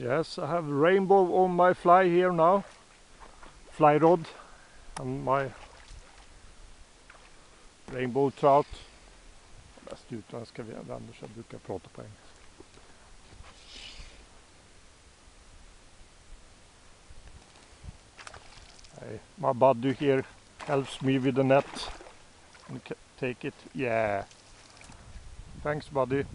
Yes, I have rainbow on my fly here now. Fly rod and my rainbow trout. Bäst utländska vänner så jag brukar prata på engelska. Hey, my buddy here helps me with the net and take it. Yeah. Thanks, buddy.